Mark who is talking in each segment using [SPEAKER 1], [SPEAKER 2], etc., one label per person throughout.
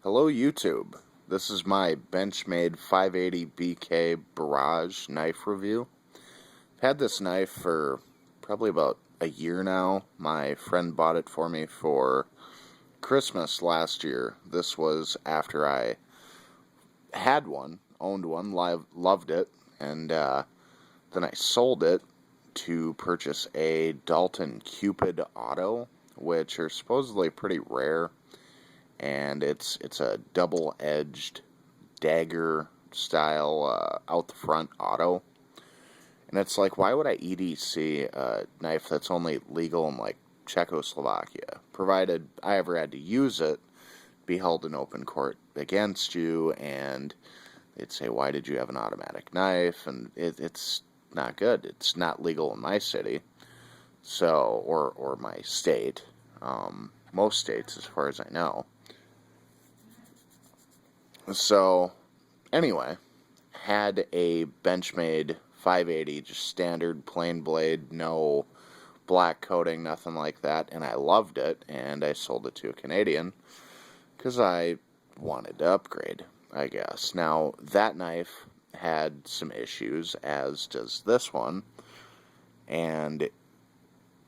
[SPEAKER 1] Hello YouTube. This is my Benchmade 580 BK Barrage knife review. I've had this knife for probably about a year now. My friend bought it for me for Christmas last year. This was after I had one, owned one, loved it, and then I sold it to purchase a Dalton Cupid Auto, which are supposedly pretty rare. And it's a double-edged dagger style out the front auto, and it's like, why would I EDC a knife that's only legal in like Czechoslovakia, provided I ever had to use it, be held in open court against you, and they'd say, why did you have an automatic knife? And it's not good. It's not legal in my city, so or my state, most states as far as I know. So, anyway, had a Benchmade 580, just standard plain blade, no black coating, nothing like that, and I loved it, and I sold it to a Canadian because I wanted to upgrade, I guess. Now, that knife had some issues, as does this one, and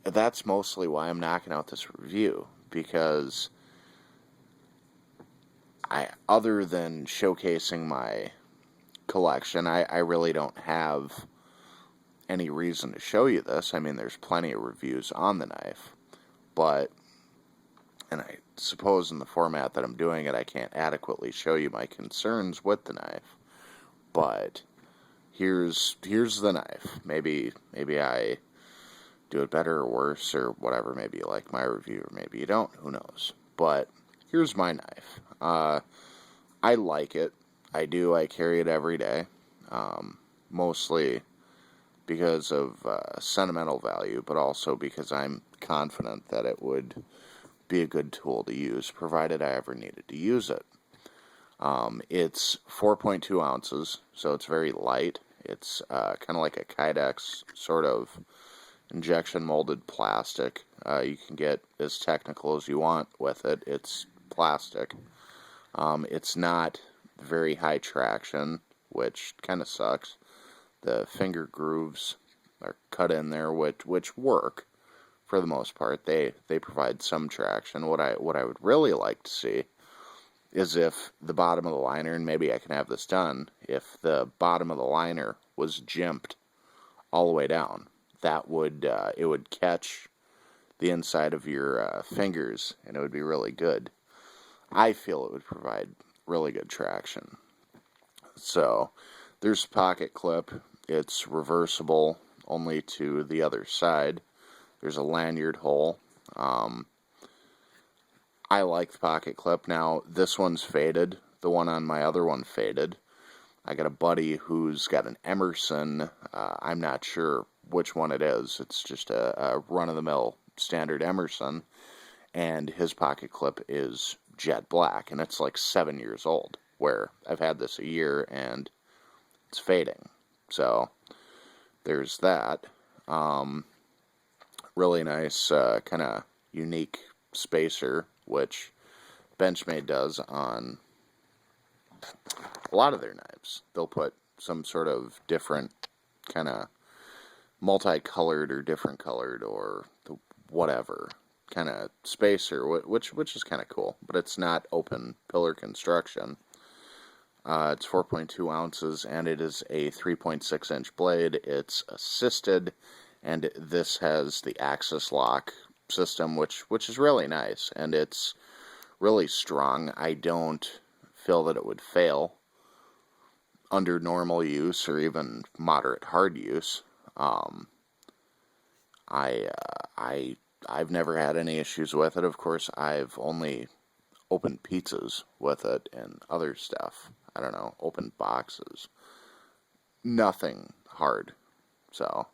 [SPEAKER 1] that's mostly why I'm knocking out this review, because other than showcasing my collection, I really don't have any reason to show you this. I mean, there's plenty of reviews on the knife, but, and I suppose in the format that I'm doing it, I can't adequately show you my concerns with the knife, but here's the knife. Maybe I do it better or worse or whatever. Maybe you like my review or maybe you don't, who knows, but here's my knife. I like it. I do. I carry it every day, mostly because of sentimental value, but also because I'm confident that it would be a good tool to use, provided I ever needed to use it. It's 4.2 ounces, so it's very light. It's kind of like a Kydex sort of injection molded plastic. You can get as technical as you want with it. It's plastic. It's not very high traction, which kind of sucks. The finger grooves are cut in there, which work for the most part. They provide some traction. What I would really like to see is if the bottom of the liner, and maybe I can have this done, if the bottom of the liner was jimped all the way down. That would it would catch the inside of your fingers, and it would be really good. I feel it would provide really good traction. So, there's a pocket clip. It's reversible only to the other side. There's a lanyard hole. I like the pocket clip. Now, this one's faded. The one on my other one faded. I got a buddy who's got an Emerson. I'm not sure which one it is. It's just a run-of-the-mill standard Emerson. And his pocket clip is jet black, and it's like 7 years old, where I've had this a year and it's fading. So there's that. Really nice kind of unique spacer, which Benchmade does on a lot of their knives. They'll put some sort of different kind of multicolored or different colored or whatever kind of spacer, which is kind of cool, but it's not open pillar construction. It's 4.2 ounces, and it is a 3.6 inch blade. It's assisted, and this has the axis lock system, which is really nice, and it's really strong. I don't feel that it would fail under normal use or even moderate hard use. I've never had any issues with it. Of course, I've only opened pizzas with it and other stuff. I don't know, opened boxes. Nothing hard. So,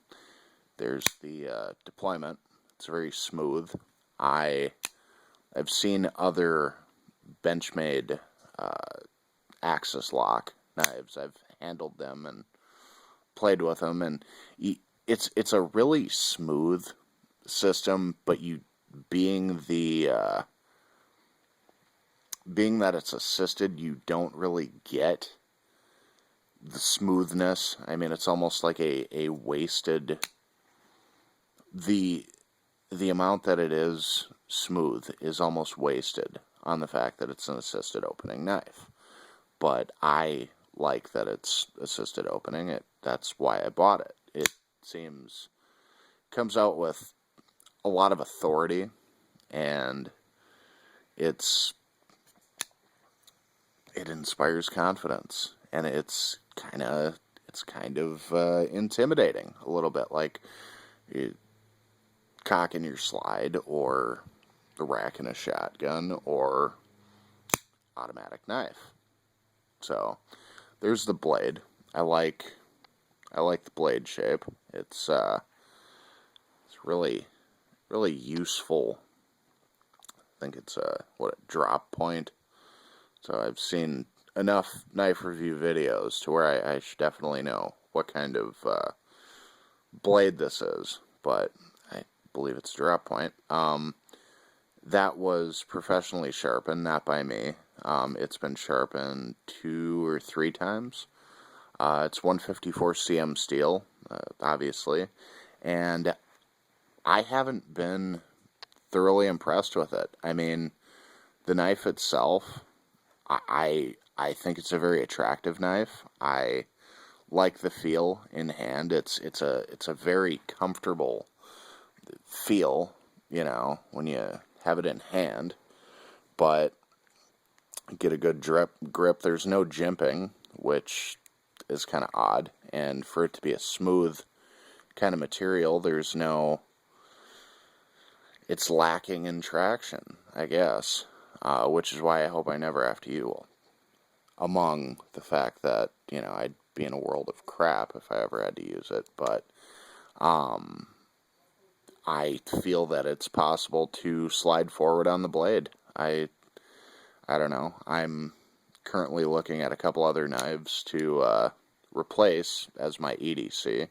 [SPEAKER 1] there's the deployment. It's very smooth. I've seen other Benchmade axis lock knives. I've handled them and played with them, and it's a really smooth system, but you being the being that it's assisted, you don't really get the smoothness. I mean, it's almost like a wasted, the amount that it is smooth is almost wasted on the fact that it's an assisted opening knife. But I like that it's assisted opening. That's why I bought it. It comes out with a lot of authority, and it inspires confidence, and it's kind of intimidating a little bit, like cocking your slide, or the rack in a shotgun, or automatic knife. So there's the blade. I like the blade shape. It's really useful. I think it's a drop point. So I've seen enough knife review videos to where I should definitely know what kind of blade this is, but I believe it's a drop point. That was professionally sharpened, not by me. It's been sharpened 2 or 3 times. It's 154 cm steel, obviously, and I haven't been thoroughly impressed with it. I mean, the knife itself, I think it's a very attractive knife. I like the feel in hand. It's a very comfortable feel, when you have it in hand. But get a good grip. There's no jimping, which is kind of odd. And for it to be a smooth kind of material, it's lacking in traction, I guess. Which is why I hope I never have to use it. Among the fact that, I'd be in a world of crap if I ever had to use it. But I feel that it's possible to slide forward on the blade. I don't know. I'm currently looking at a couple other knives to replace as my EDC.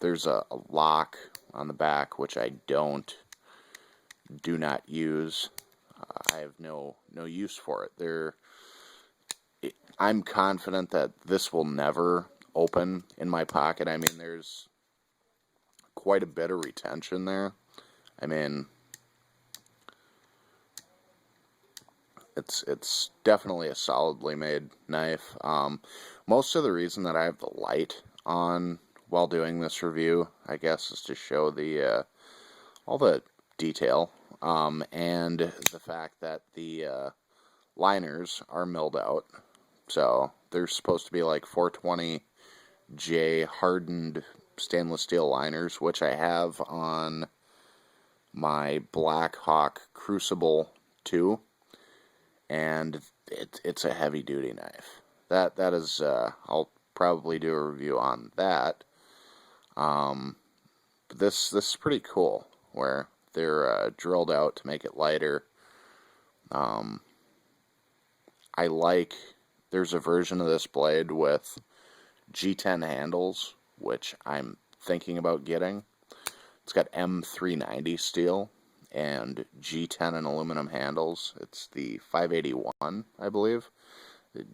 [SPEAKER 1] There's a lock on the back, which I do not use. I have no use for it. I'm confident that this will never open in my pocket. I mean, there's quite a bit of retention there. I mean, it's definitely a solidly made knife. Most of the reason that I have the light on while doing this review, I guess, is to show the all the detail, and the fact that the liners are milled out. So they're supposed to be like 420J hardened stainless steel liners, which I have on my Black Hawk Crucible 2, and it's a heavy duty knife. That is I'll probably do a review on that. But this is pretty cool, where they're drilled out to make it lighter. There's a version of this blade with G10 handles, which I'm thinking about getting. It's got M390 steel and G10 and aluminum handles. It's the 581, I believe.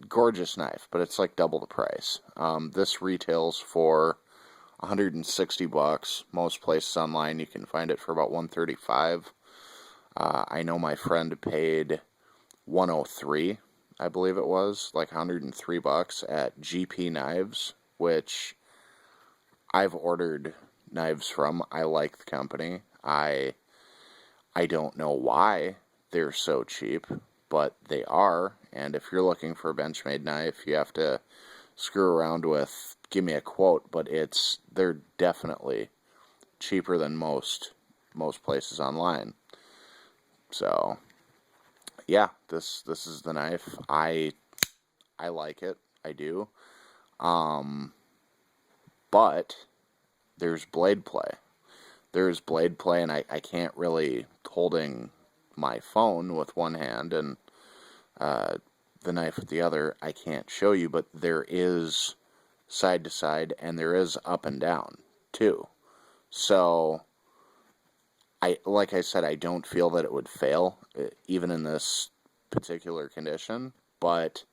[SPEAKER 1] Gorgeous knife, but it's like double the price. This retails for $160. Most places online you can find it for about $135. I know my friend paid $103, I believe it was, like $103 at GP Knives, which I've ordered knives from. I like the company. I don't know why they're so cheap, but they are. And if you're looking for a Benchmade knife, you have to screw around with, give me a quote, but they're definitely cheaper than most places online. So yeah, this is the knife. I like it. I do. But there's blade play. There's blade play, and I can't really, holding my phone with one hand and the knife with the other, I can't show you, but there is side to side, and there is up and down too. So like I said, I don't feel that it would fail, even in this particular condition, but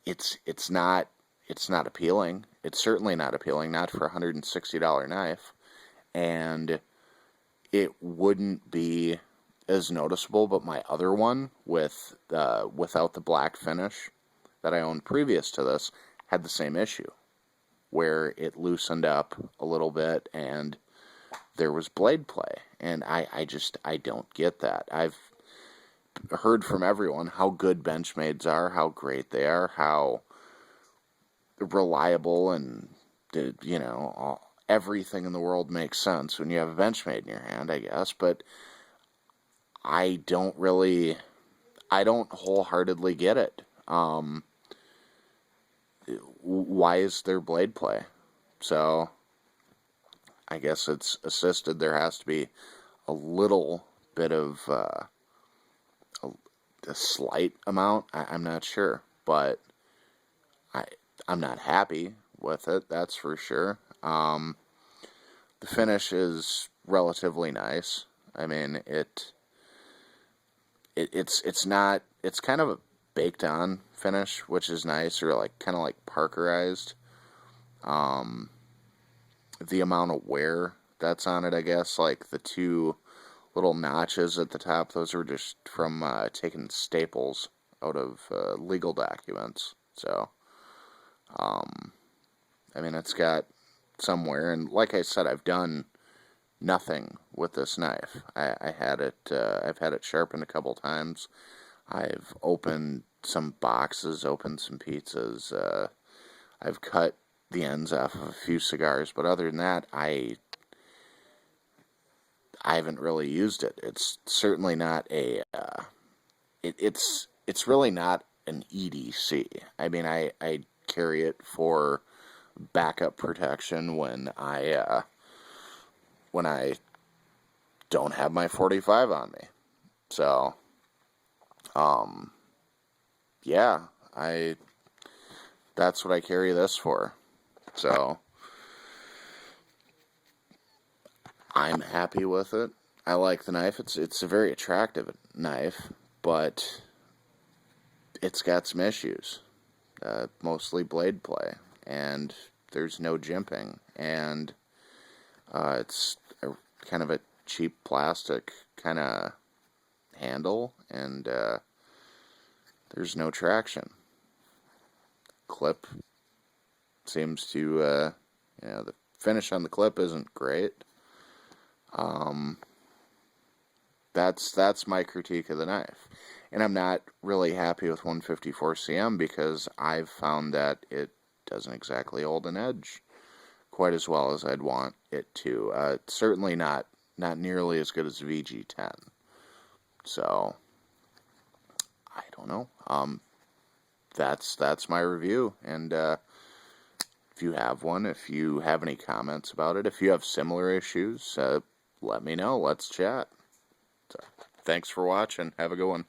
[SPEAKER 1] it's not appealing. It's certainly not appealing, not for a $160 knife, and it wouldn't be as noticeable, but my other one with without the black finish that I owned previous to this had the same issue, where it loosened up a little bit and there was blade play, and I don't get that. I've heard from everyone how good Benchmades are, how great they are, how reliable, and everything in the world makes sense when you have a Benchmade in your hand, I guess, but I don't wholeheartedly get it. Why is there blade play? So I guess it's assisted. There has to be a little bit of a slight amount. I'm not sure, but I'm not happy with it. That's for sure. The finish is relatively nice. I mean, it's not. It's kind of a baked on finish, which is nice, or like kind of like Parkerized. The amount of wear that's on it, I guess, like the two little notches at the top, those were just from taking staples out of legal documents. So, I mean, it's got some wear, and like I said, I've done nothing with this knife. I've had it sharpened a couple times. I've opened some boxes, opened some pizzas. I've cut the ends off of a few cigars, but other than that, I haven't really used it. It's certainly not a. It's really not an EDC. I mean, I carry it for backup protection when I don't have my 45 on me. So, yeah, that's what I carry this for. So, I'm happy with it. I like the knife. It's a very attractive knife, but it's got some issues. Mostly blade play, and there's no jimping, and it's kind of a cheap plastic kind of handle, and there's no traction. Clip seems to, the finish on the clip isn't great. That's my critique of the knife. And I'm not really happy with 154 cm because I've found that it doesn't exactly hold an edge quite as well as I'd want it to. It's certainly not nearly as good as VG10. So, I don't know. That's my review, and if you have one, if you have any comments about it, if you have similar issues, let me know. Let's chat. So, thanks for watching. Have a good one.